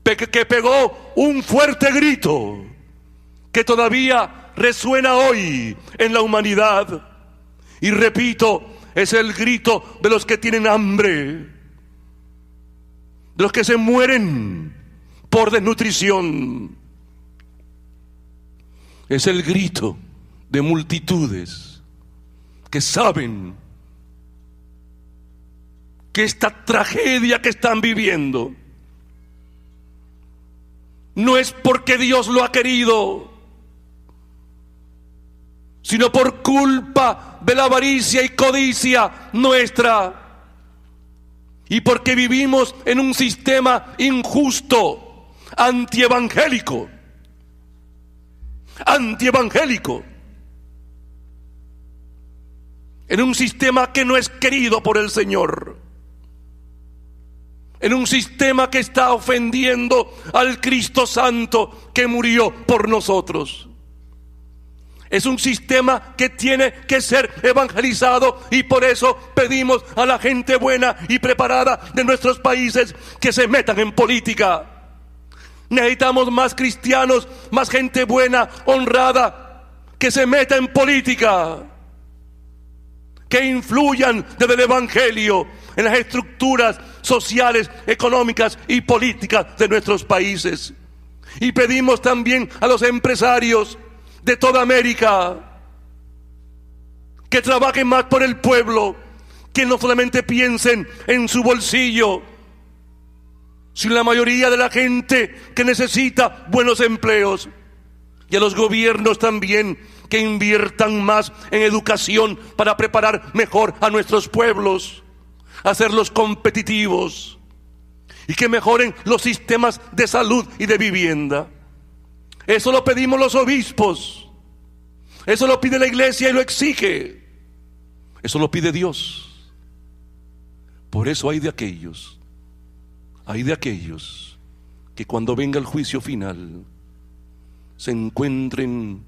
que pegó un fuerte grito que todavía resuena hoy en la humanidad. Y repito, es el grito de los que tienen hambre, de los que se mueren por desnutrición. Es el grito de multitudes que saben que esta tragedia que están viviendo no es porque Dios lo ha querido, sino por culpa de la avaricia y codicia nuestra, y porque vivimos en un sistema injusto, antievangélico, en un sistema que no es querido por el Señor, en un sistema que está ofendiendo al Cristo Santo que murió por nosotros. Es un sistema que tiene que ser evangelizado, y por eso pedimos a la gente buena y preparada de nuestros países que se metan en política. Necesitamos más cristianos, más gente buena, honrada, que se meta en política, que influyan desde el evangelio en las estructuras sociales, económicas y políticas de nuestros países. Y pedimos también a los empresarios de toda América que trabajen más por el pueblo, que no solamente piensen en su bolsillo, sino la mayoría de la gente que necesita buenos empleos. Y a los gobiernos también, que inviertan más en educación para preparar mejor a nuestros pueblos, hacerlos competitivos, y que mejoren los sistemas de salud y de vivienda. Eso lo pedimos los obispos, eso lo pide la iglesia y lo exige, eso lo pide Dios. Por eso hay de aquellos que cuando venga el juicio final se encuentren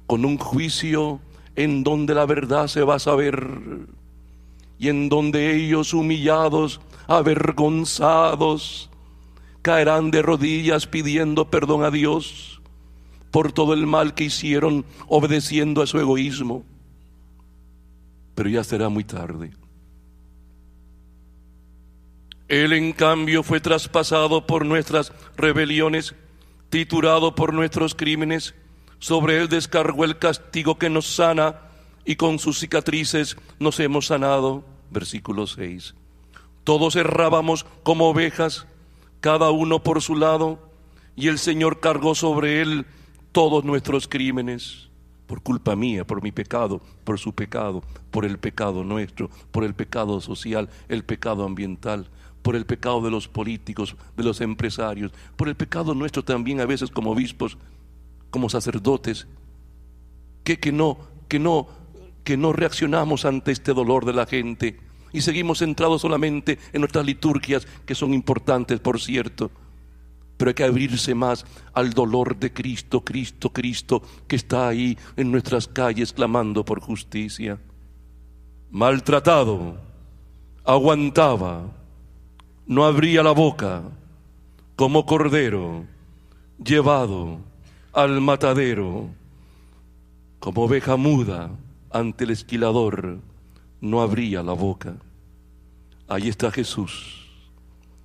con un juicio en donde la verdad se va a saber, y en donde ellos, humillados, avergonzados, caerán de rodillas pidiendo perdón a Dios por todo el mal que hicieron obedeciendo a su egoísmo. Pero ya será muy tarde. Él, en cambio, fue traspasado por nuestras rebeliones, triturado por nuestros crímenes. Sobre él descargó el castigo que nos sana, y con sus cicatrices nos hemos sanado. Versículo 6. Todos errábamos como ovejas, cada uno por su lado, y el Señor cargó sobre él todos nuestros crímenes. Por culpa mía, por mi pecado, por su pecado, por el pecado nuestro, por el pecado social, el pecado ambiental, por el pecado de los políticos, de los empresarios, por el pecado nuestro también a veces como obispos, como sacerdotes, que no reaccionamos ante este dolor de la gente y seguimos centrados solamente en nuestras liturgias, que son importantes, por cierto, pero hay que abrirse más al dolor de Cristo, Cristo, Cristo, que está ahí en nuestras calles clamando por justicia. Maltratado, aguantaba, no abría la boca, como cordero llevado al matadero, como oveja muda ante el esquilador, no abría la boca. Ahí está Jesús,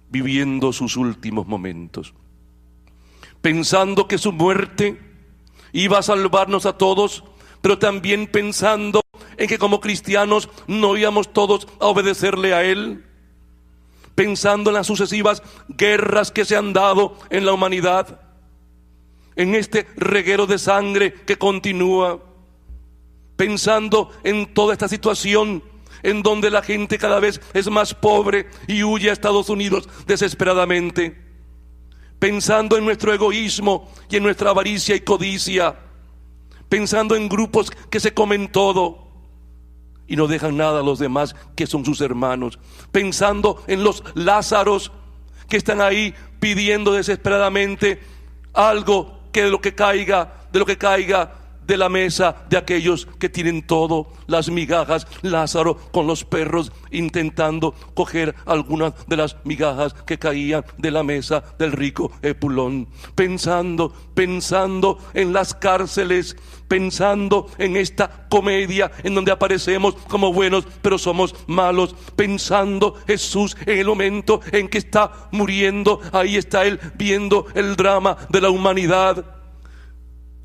viviendo sus últimos momentos, pensando que su muerte iba a salvarnos a todos, pero también pensando en que como cristianos no íbamos todos a obedecerle a Él, pensando en las sucesivas guerras que se han dado en la humanidad, en este reguero de sangre que continúa, pensando en toda esta situación en donde la gente cada vez es más pobre y huye a Estados Unidos desesperadamente, pensando en nuestro egoísmo y en nuestra avaricia y codicia, pensando en grupos que se comen todo y no dejan nada a los demás que son sus hermanos, pensando en los Lázaros que están ahí pidiendo desesperadamente algo, que de lo que caiga de la mesa de aquellos que tienen todo, las migajas. Lázaro con los perros intentando coger algunas de las migajas que caían de la mesa del rico Epulón. Pensando en las cárceles, pensando en esta comedia en donde aparecemos como buenos pero somos malos, pensando Jesús en el momento en que está muriendo. Ahí está Él viendo el drama de la humanidad,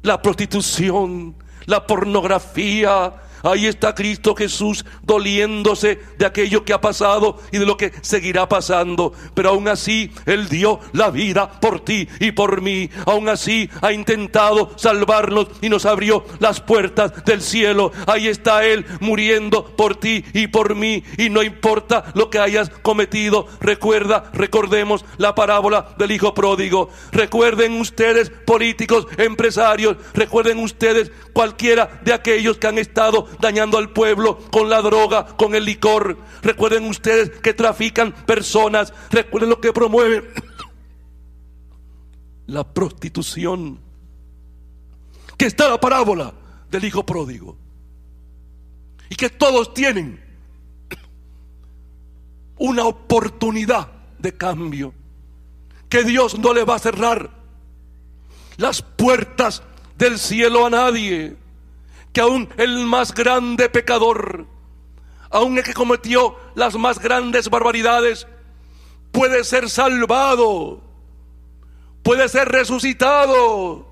la prostitución, la pornografía. Ahí está Cristo Jesús doliéndose de aquello que ha pasado y de lo que seguirá pasando. Pero aún así Él dio la vida por ti y por mí. Aún así ha intentado salvarnos y nos abrió las puertas del cielo. Ahí está Él muriendo por ti y por mí. Y no importa lo que hayas cometido. Recordemos la parábola del hijo pródigo. Recuerden ustedes, políticos, empresarios. Recuerden ustedes, cualquiera de aquellos que han estado dañando al pueblo con la droga, con el licor. Recuerden ustedes que trafican personas. Recuerden lo que promueven la prostitución. Que está la parábola del hijo pródigo, y que todos tienen una oportunidad de cambio, que Dios no le va a cerrar las puertas del cielo a nadie. Que aún el más grande pecador, aún el que cometió las más grandes barbaridades, puede ser salvado, puede ser resucitado.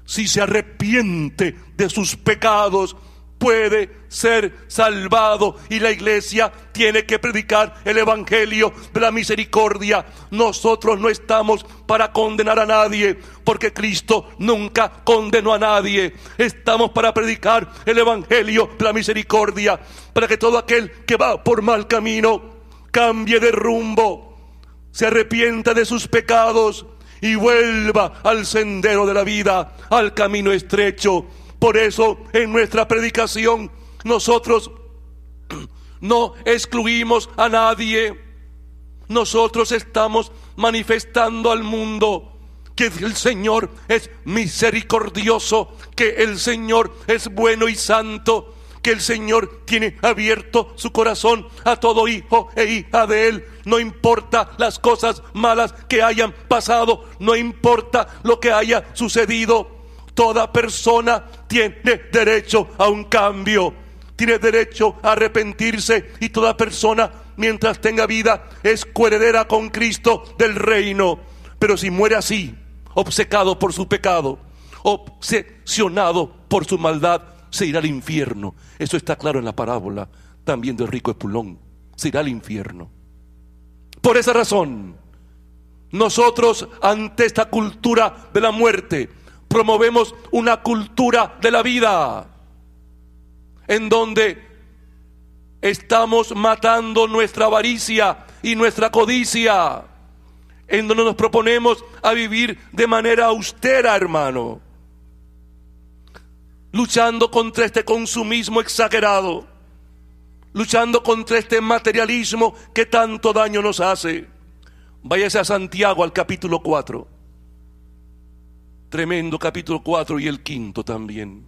Si se arrepiente de sus pecados, puede ser salvado. Y la iglesia tiene que predicar el evangelio de la misericordia. Nosotros no estamos para condenar a nadie, porque Cristo nunca condenó a nadie. Estamos para predicar el evangelio de la misericordia, para que todo aquel que va por mal camino cambie de rumbo, se arrepienta de sus pecados y vuelva al sendero de la vida, al camino estrecho. Por eso en nuestra predicación nosotros no excluimos a nadie. Nosotros estamos manifestando al mundo que el Señor es misericordioso, que el Señor es bueno y santo, que el Señor tiene abierto su corazón a todo hijo e hija de Él. No importa las cosas malas que hayan pasado, no importa lo que haya sucedido. Toda persona tiene derecho a un cambio, tiene derecho a arrepentirse, y toda persona, mientras tenga vida, es coheredera con Cristo del reino. Pero si muere así, obcecado por su pecado, obsesionado por su maldad, se irá al infierno. Eso está claro en la parábola también del rico Epulón. Se irá al infierno. Por esa razón, nosotros, ante esta cultura de la muerte, promovemos una cultura de la vida, en donde estamos matando nuestra avaricia y nuestra codicia, en donde nos proponemos a vivir de manera austera, hermano, luchando contra este consumismo exagerado, luchando contra este materialismo que tanto daño nos hace. Váyase a Santiago, al capítulo 4. Tremendo capítulo 4, y el 5 también.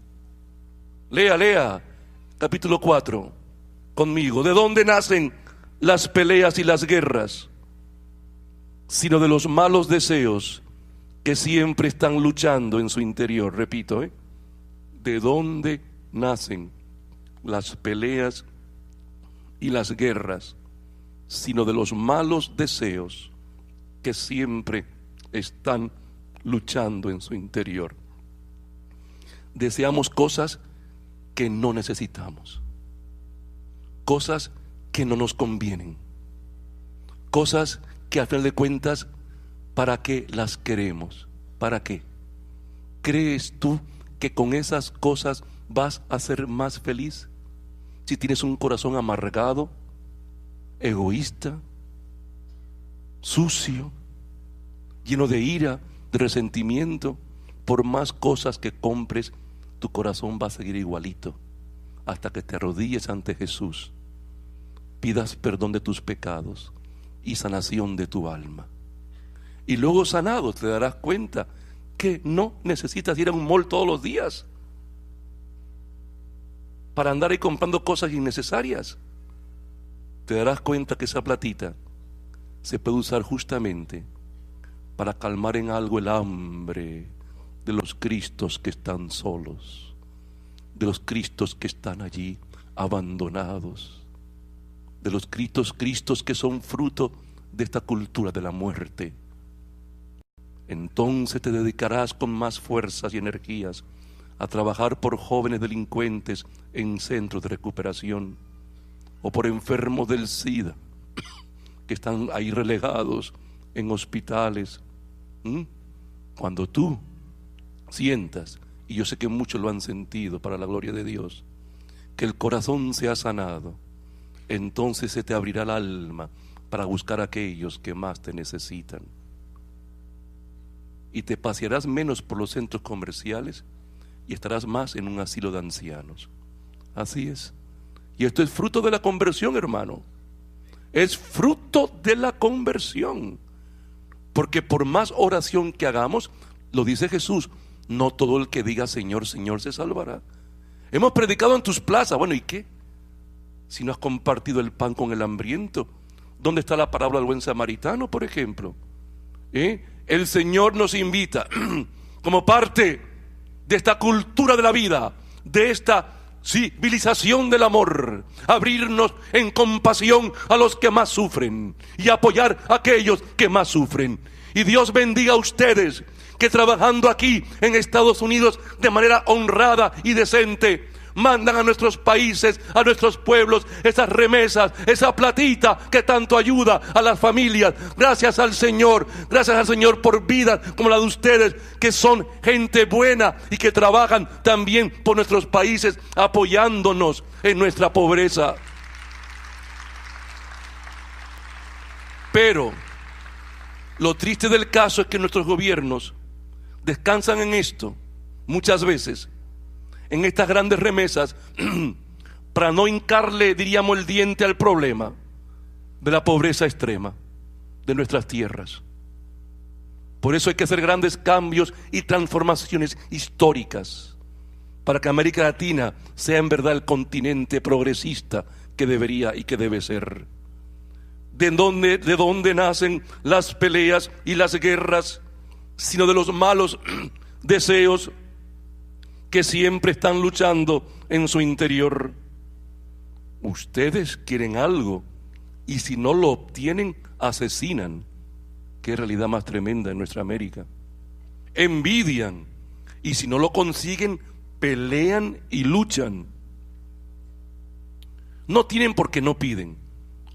Lea capítulo 4 conmigo. ¿De dónde nacen las peleas y las guerras? Sino de los malos deseos que siempre están luchando en su interior. Repito, ¿de dónde nacen las peleas y las guerras? Sino de los malos deseos que siempre están luchando en su interior. Deseamos cosas que no necesitamos, cosas que no nos convienen, cosas que a fin de cuentas, ¿para qué las queremos? ¿Para qué? ¿Crees tú que con esas cosas vas a ser más feliz? Si tienes un corazón amargado, egoísta, sucio, lleno de ira, de resentimiento, por más cosas que compres, tu corazón va a seguir igualito, hasta que te arrodilles ante Jesús, pidas perdón de tus pecados y sanación de tu alma. Y luego sanado te darás cuenta que no necesitas ir a un mall todos los días, para andar ahí comprando cosas innecesarias. Te darás cuenta que esa platita se puede usar justamente para calmar en algo el hambre de los Cristos que están solos, de los Cristos que están allí abandonados, de los Cristos que son fruto de esta cultura de la muerte. Entonces te dedicarás con más fuerzas y energías a trabajar por jóvenes delincuentes en centros de recuperación, o por enfermos del SIDA que están ahí relegados en hospitales. Cuando tú sientas, y yo sé que muchos lo han sentido para la gloria de Dios, que el corazón se ha sanado, entonces se te abrirá el alma para buscar a aquellos que más te necesitan. Y te pasearás menos por los centros comerciales y estarás más en un asilo de ancianos. Así es. Y esto es fruto de la conversión, hermano. Es fruto de la conversión. Porque por más oración que hagamos, lo dice Jesús, no todo el que diga Señor, Señor se salvará. Hemos predicado en tus plazas. Bueno, ¿y qué? Si no has compartido el pan con el hambriento. ¿Dónde está la parábola del buen samaritano, por ejemplo? El Señor nos invita como parte de esta cultura de la vida, de esta civilización del amor, abrirnos en compasión a los que más sufren y apoyar a aquellos que más sufren. Y Dios bendiga a ustedes que trabajando aquí en Estados Unidos de manera honrada y decente mandan a nuestros países, a nuestros pueblos, esas remesas, esa platita que tanto ayuda a las familias. Gracias al Señor por vidas como la de ustedes, que son gente buena y que trabajan también por nuestros países, apoyándonos en nuestra pobreza. Pero lo triste del caso es que nuestros gobiernos descansan en esto muchas veces, en estas grandes remesas, para no hincarle, diríamos, el diente al problema de la pobreza extrema de nuestras tierras. Por eso hay que hacer grandes cambios y transformaciones históricas para que América Latina sea en verdad el continente progresista que debería y que debe ser. ¿De dónde nacen las peleas y las guerras? Sino de los malos deseos que siempre están luchando en su interior. Ustedes quieren algo y si no lo obtienen, asesinan. Qué realidad más tremenda en nuestra América. Envidian y si no lo consiguen, pelean y luchan. No tienen porque no piden,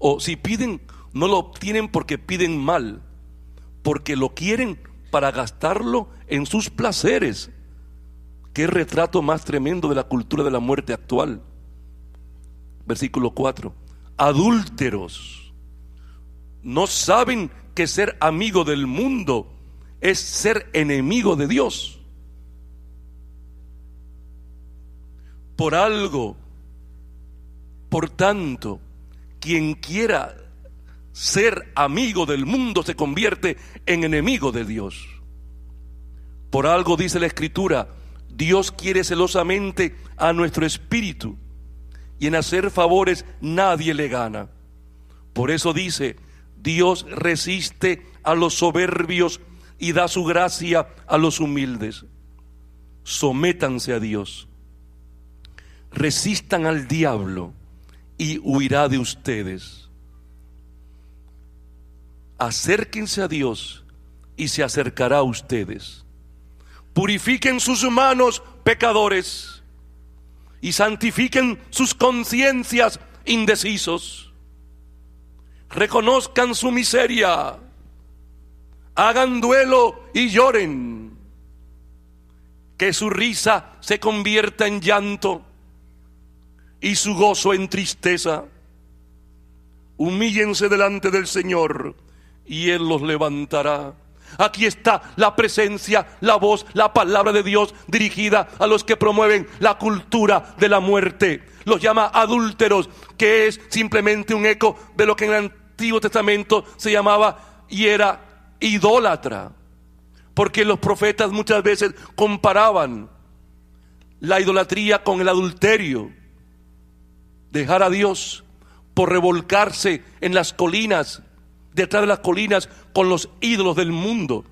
o si piden, no lo obtienen porque piden mal, porque lo quieren para gastarlo en sus placeres. Qué retrato más tremendo de la cultura de la muerte actual. Versículo 4. Adúlteros, ¿no saben que ser amigo del mundo es ser enemigo de Dios? Por tanto, quien quiera ser amigo del mundo se convierte en enemigo de Dios. Por algo dice la Escritura: Dios quiere celosamente a nuestro espíritu, y en hacer favores nadie le gana. Por eso dice: Dios resiste a los soberbios y da su gracia a los humildes. Sométanse a Dios, resistan al diablo y huirá de ustedes. Acérquense a Dios y se acercará a ustedes. Purifiquen sus manos, pecadores, y santifiquen sus conciencias, indecisos. Reconozcan su miseria, hagan duelo y lloren. Que su risa se convierta en llanto y su gozo en tristeza. Humíllense delante del Señor y Él los levantará. Aquí está la presencia, la voz, la palabra de Dios dirigida a los que promueven la cultura de la muerte. Los llama adúlteros, que es simplemente un eco de lo que en el Antiguo Testamento se llamaba y era idólatra. Porque los profetas muchas veces comparaban la idolatría con el adulterio. dejar a Dios por revolcarse en las colinas, detrás de las colinas con los ídolos del mundo.